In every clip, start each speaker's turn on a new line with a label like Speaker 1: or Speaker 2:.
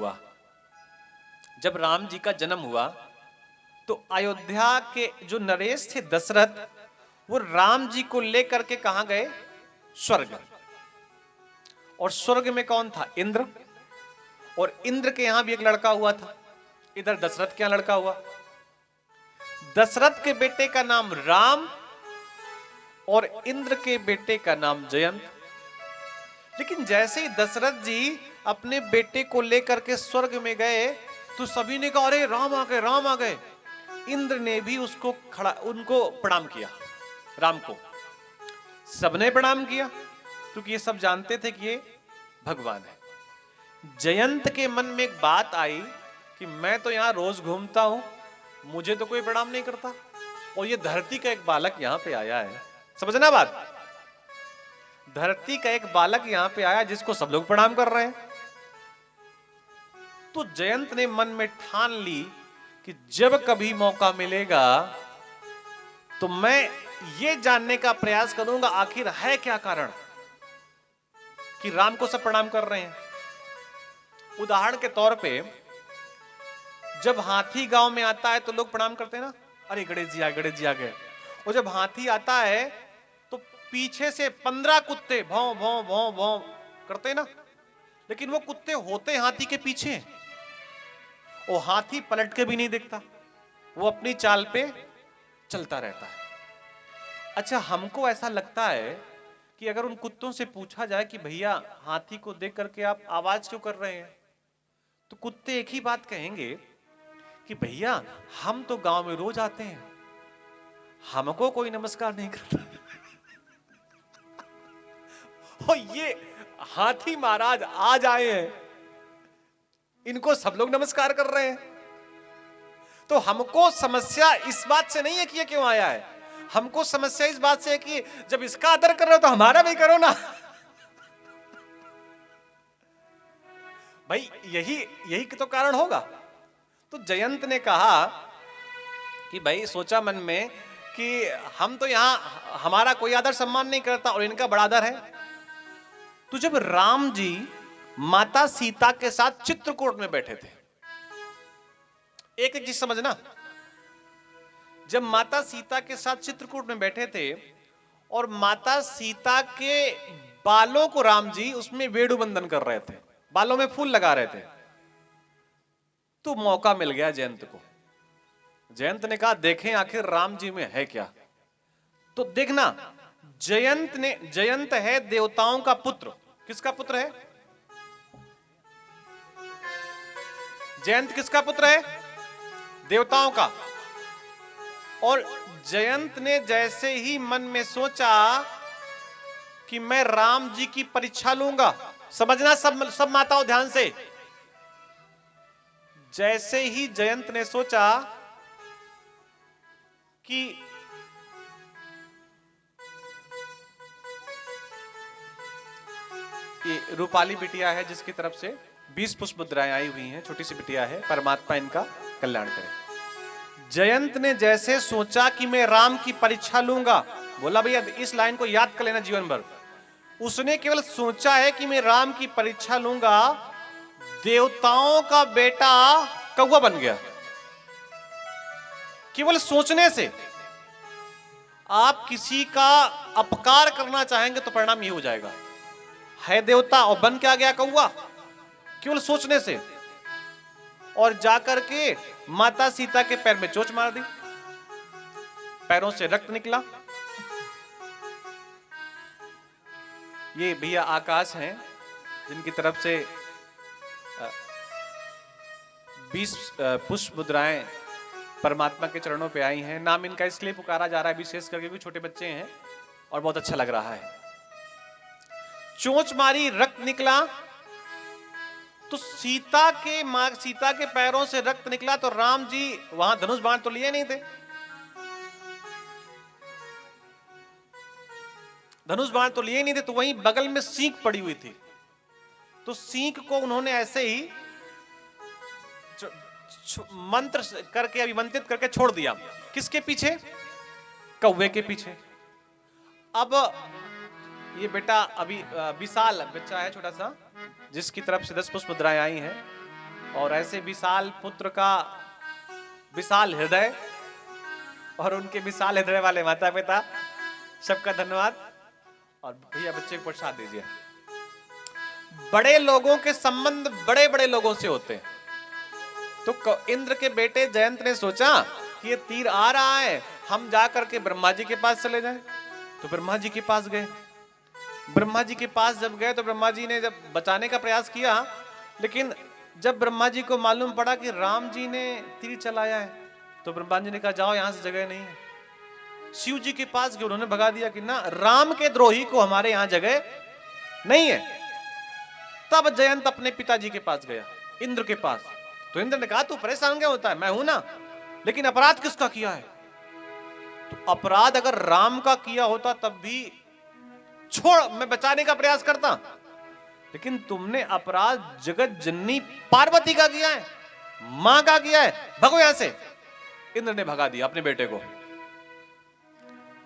Speaker 1: हुआ। जब राम जी का जन्म हुआ तो अयोध्या के जो नरेश थे दशरथ, वो राम जी को लेकर के कहां गए? स्वर्ग। और स्वर्ग में कौन था? इंद्र। और इंद्र के यहां भी एक लड़का हुआ था, इधर दशरथ के यहां लड़का हुआ। दशरथ के बेटे का नाम राम और इंद्र के बेटे का नाम जयंत। लेकिन जैसे ही दशरथ जी अपने बेटे को लेकर के स्वर्ग में गए तो सभी ने कहा, अरे राम आ गए, राम आ गए। इंद्र ने भी उनको प्रणाम किया, राम को सबने प्रणाम किया, क्योंकि ये सब जानते थे कि ये भगवान है। जयंत के मन में एक बात आई कि मैं तो यहां रोज घूमता हूं, मुझे तो कोई प्रणाम नहीं करता, और ये धरती का एक बालक यहां पे आया है। समझना बात, धरती का एक बालक यहां पे आया जिसको सब लोग प्रणाम कर रहे हैं। तो जयंत ने मन में ठान ली कि जब कभी मौका मिलेगा तो मैं ये जानने का प्रयास करूंगा आखिर है क्या कारण कि राम को सब प्रणाम कर रहे हैं। उदाहरण के तौर पे जब हाथी गांव में आता है तो लोग प्रणाम करते हैं ना, अरे गणेश जी आ, गणेश जी आ गए। और जब हाथी आता है तो पीछे से 15 कुत्ते भौं भौं भौं भौं करते हैं ना, लेकिन वो कुत्ते होते हाथी के पीछे, वो हाथी पलट के भी नहीं देखता, वो अपनी चाल पे चलता रहता है। अच्छा, हमको ऐसा लगता है कि अगर उन कुत्तों से पूछा जाए कि भैया हाथी को देख करके आप आवाज क्यों कर रहे हैं, तो कुत्ते एक ही बात कहेंगे कि भैया हम तो गांव में रोज आते हैं, हमको कोई नमस्कार नहीं करता। और ये हाथी महाराज आज आए हैं, इनको सब लोग नमस्कार कर रहे हैं। तो हमको समस्या इस बात से नहीं है कि ये क्यों आया है, हमको समस्या इस बात से है कि जब इसका आदर कर रहे हो तो हमारा भी करो ना। भाई यही तो कारण होगा। तो जयंत ने कहा कि भाई सोचा मन में कि हम तो यहां हमारा कोई आदर सम्मान नहीं करता और इनका बड़ा आदर है। तो जब राम जी माता सीता के साथ चित्रकूट में बैठे थे, एक एक चीज समझना, जब माता सीता के साथ चित्रकूट में बैठे थे और माता सीता के बालों को राम जी उसमें वेणुबंधन कर रहे थे, बालों में फूल लगा रहे थे, तो मौका मिल गया जयंत को। जयंत ने कहा देखें आखिर राम जी में है क्या। तो देखना, जयंत है देवताओं का पुत्र। किसका पुत्र है? जयंत किसका पुत्र है? देवताओं का। और जयंत ने जैसे ही मन में सोचा कि मैं राम जी की परीक्षा लूंगा, समझना सब माताओं ध्यान से, जैसे ही जयंत ने सोचा कि ये रूपाली बिटिया है जिसकी तरफ से 20 पुष्प मुद्राएं आई हुई हैं, छोटी सी बिटिया है, परमात्मा इनका कल्याण करे। जयंत ने जैसे सोचा कि मैं राम की परीक्षा लूंगा, बोला भैया इस लाइन को याद कर लेना जीवन भर, उसने केवल सोचा है कि मैं राम की परीक्षा लूंगा, देवताओं का बेटा कौवा बन गया। केवल सोचने से आप किसी का अपकार करना चाहेंगे तो परिणाम ये हो जाएगा, है देवता और बन क्या गया कौवा, केवल सोचने से। और जाकर के माता सीता के पैर में चोंच मार दी, पैरों से रक्त निकला। ये भैया आकाश हैं जिनकी तरफ से 20 पुष्प मुद्राएं परमात्मा के चरणों पे आई हैं। नाम इनका इसलिए पुकारा जा रहा है विशेष करके क्योंकि छोटे बच्चे हैं और बहुत अच्छा लग रहा है। चोंच मारी, रक्त निकला, तो सीता के पैरों से रक्त निकला, तो राम जी वहां धनुष बाण तो लिए नहीं थे, धनुष बाण तो लिए नहीं थे, तो वहीं बगल में सींग पड़ी हुई थी, तो सींग को उन्होंने ऐसे ही मंत्र करके अभिमंत्रित करके छोड़ दिया। किसके पीछे? कौवे के पीछे। अब ये बेटा अभी विशाल बच्चा है छोटा सा, जिसकी तरफ से 10 पुष्प मुद्राएं आई हैं, और ऐसे विशाल पुत्र का विशाल हृदय और उनके विशाल हृदय वाले माता पिता, सबका धन्यवाद। और भैया बच्चे को प्रसाद दीजिए। बड़े लोगों के संबंध बड़े बड़े लोगों से होते हैं। तो इंद्र के बेटे जयंत ने सोचा कि ये तीर आ रहा है, हम जाकर के ब्रह्मा जी के पास चले जाएं। तो ब्रह्मा जी के पास गए। ब्रह्मा जी के पास जब गए तो ब्रह्मा जी ने जब बचाने का प्रयास किया, लेकिन जब ब्रह्मा जी को मालूम पड़ा कि राम जी ने तीर चलाया है, तो ब्रह्मा जी ने कहा जाओ, यहां से जगह नहीं है। शिव जी के पास गए, उन्होंने भगा दिया कि ना, राम के द्रोही को हमारे यहां जगह नहीं है। तब जयंत अपने पिताजी के पास गया, इंद्र के पास। तो इंद्र ने कहा तू परेशान क्या होता है, मैं हूं ना, लेकिन अपराध किसका किया है? तो अपराध अगर राम का किया होता तब भी छोड़, मैं बचाने का प्रयास करता, लेकिन तुमने अपराध जगत जननी पार्वती का किया है, मां का किया है, भगो यहां से। इंद्र ने भगा दिया अपने बेटे को।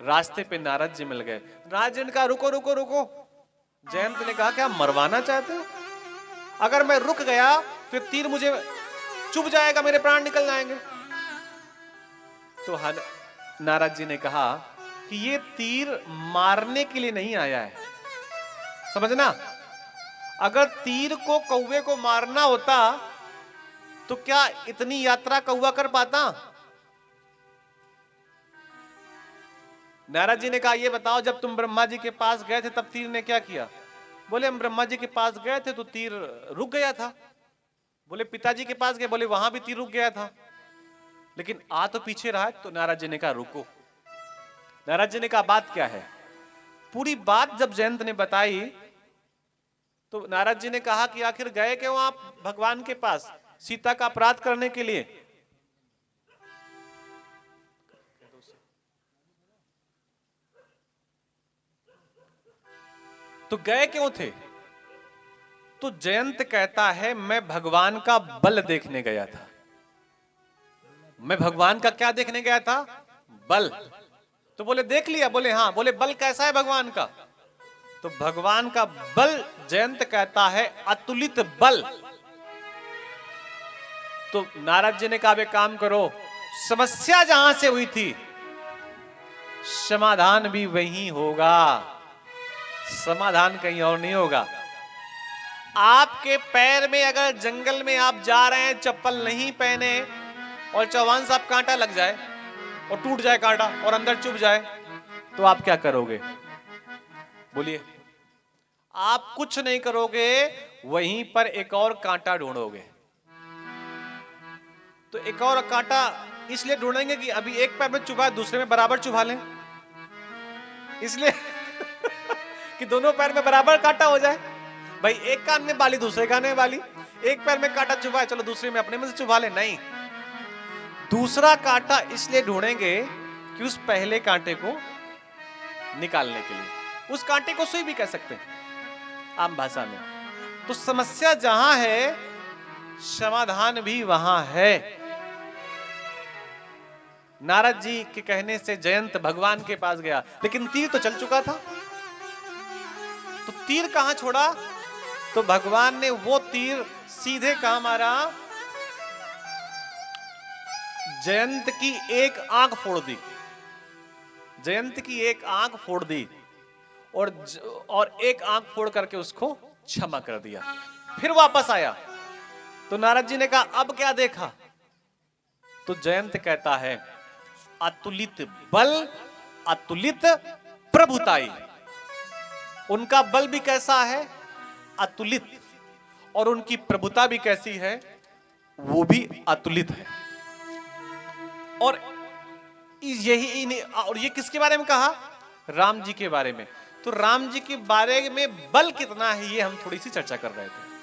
Speaker 1: रास्ते पे नारद जी मिल गए। नारद जी ने कहा रुको रुको रुको। जयंत ने कहा क्या मरवाना चाहते हो? अगर मैं रुक गया तो तीर मुझे चुभ जाएगा, मेरे प्राण निकल जाएंगे। तो नारद जी ने कहा कि ये तीर मारने के लिए नहीं आया है, समझना। अगर तीर को कौवे को मारना होता तो क्या इतनी यात्रा कौवा कर पाता? नारद जी ने कहा ये बताओ, जब तुम ब्रह्मा जी के पास गए थे तब तीर ने क्या किया? बोले हम ब्रह्मा जी के पास गए थे तो तीर रुक गया था। बोले पिताजी के पास गए, बोले वहां भी तीर रुक गया था, लेकिन आ तो पीछे रहा है। तो नारद जी ने कहा रुको। नारद जी ने कहा बात क्या है? पूरी बात जब जयंत ने बताई तो नारद जी ने कहा कि आखिर गए क्यों आप भगवान के पास सीता का अपराध करने के लिए? तो गए क्यों थे? तो जयंत कहता है मैं भगवान का बल देखने गया था। मैं भगवान का क्या देखने गया था? बल। तो बोले देख लिया? बोले हाँ। बोले बल कैसा है भगवान का? तो भगवान का बल, जयंत कहता है अतुलित बल। तो नारद जी ने कहा एक काम करो, समस्या जहां से हुई थी समाधान भी वहीं होगा, समाधान कहीं और नहीं होगा। आपके पैर में अगर जंगल में आप जा रहे हैं, चप्पल नहीं पहने, और चौहान साहब कांटा लग जाए और टूट जाए कांटा और अंदर चुभ जाए, तो आप क्या करोगे? बोलिए। आप कुछ नहीं करोगे, वहीं पर एक और कांटा ढूंढोगे। तो एक और कांटा इसलिए ढूंढेंगे कि अभी एक पैर में चुभा, दूसरे में बराबर चुभा लें, इसलिए कि दोनों पैर में बराबर कांटा हो जाए। भाई एक कान में बाली, दूसरे कान में बाली, एक पैर में कांटा चुभा है, चलो दूसरे में अपने में से चुभा ले। नहीं, दूसरा कांटा इसलिए ढूंढेंगे कि उस पहले कांटे को निकालने के लिए। उस कांटे को सुई भी कह सकते हैं आम भाषा में। तो समस्या जहां है समाधान भी वहां है। नारद जी के कहने से जयंत भगवान के पास गया, लेकिन तीर तो चल चुका था। तो तीर कहां छोड़ा? तो भगवान ने वो तीर सीधे कहां मारा? जयंत की एक आंख फोड़ दी। जयंत की एक आंख फोड़ दी और एक आंख फोड़ करके उसको क्षमा कर दिया। फिर वापस आया तो नारद जी ने कहा अब क्या देखा? तो जयंत कहता है अतुलित बल, अतुलित प्रभुताई। उनका बल भी कैसा है? अतुलित। और उनकी प्रभुता भी कैसी है? वो भी अतुलित है। और ये किसके बारे में कहा? राम जी के बारे में। तो राम जी के बारे में बल कितना है ये हम थोड़ी सी चर्चा कर रहे थे।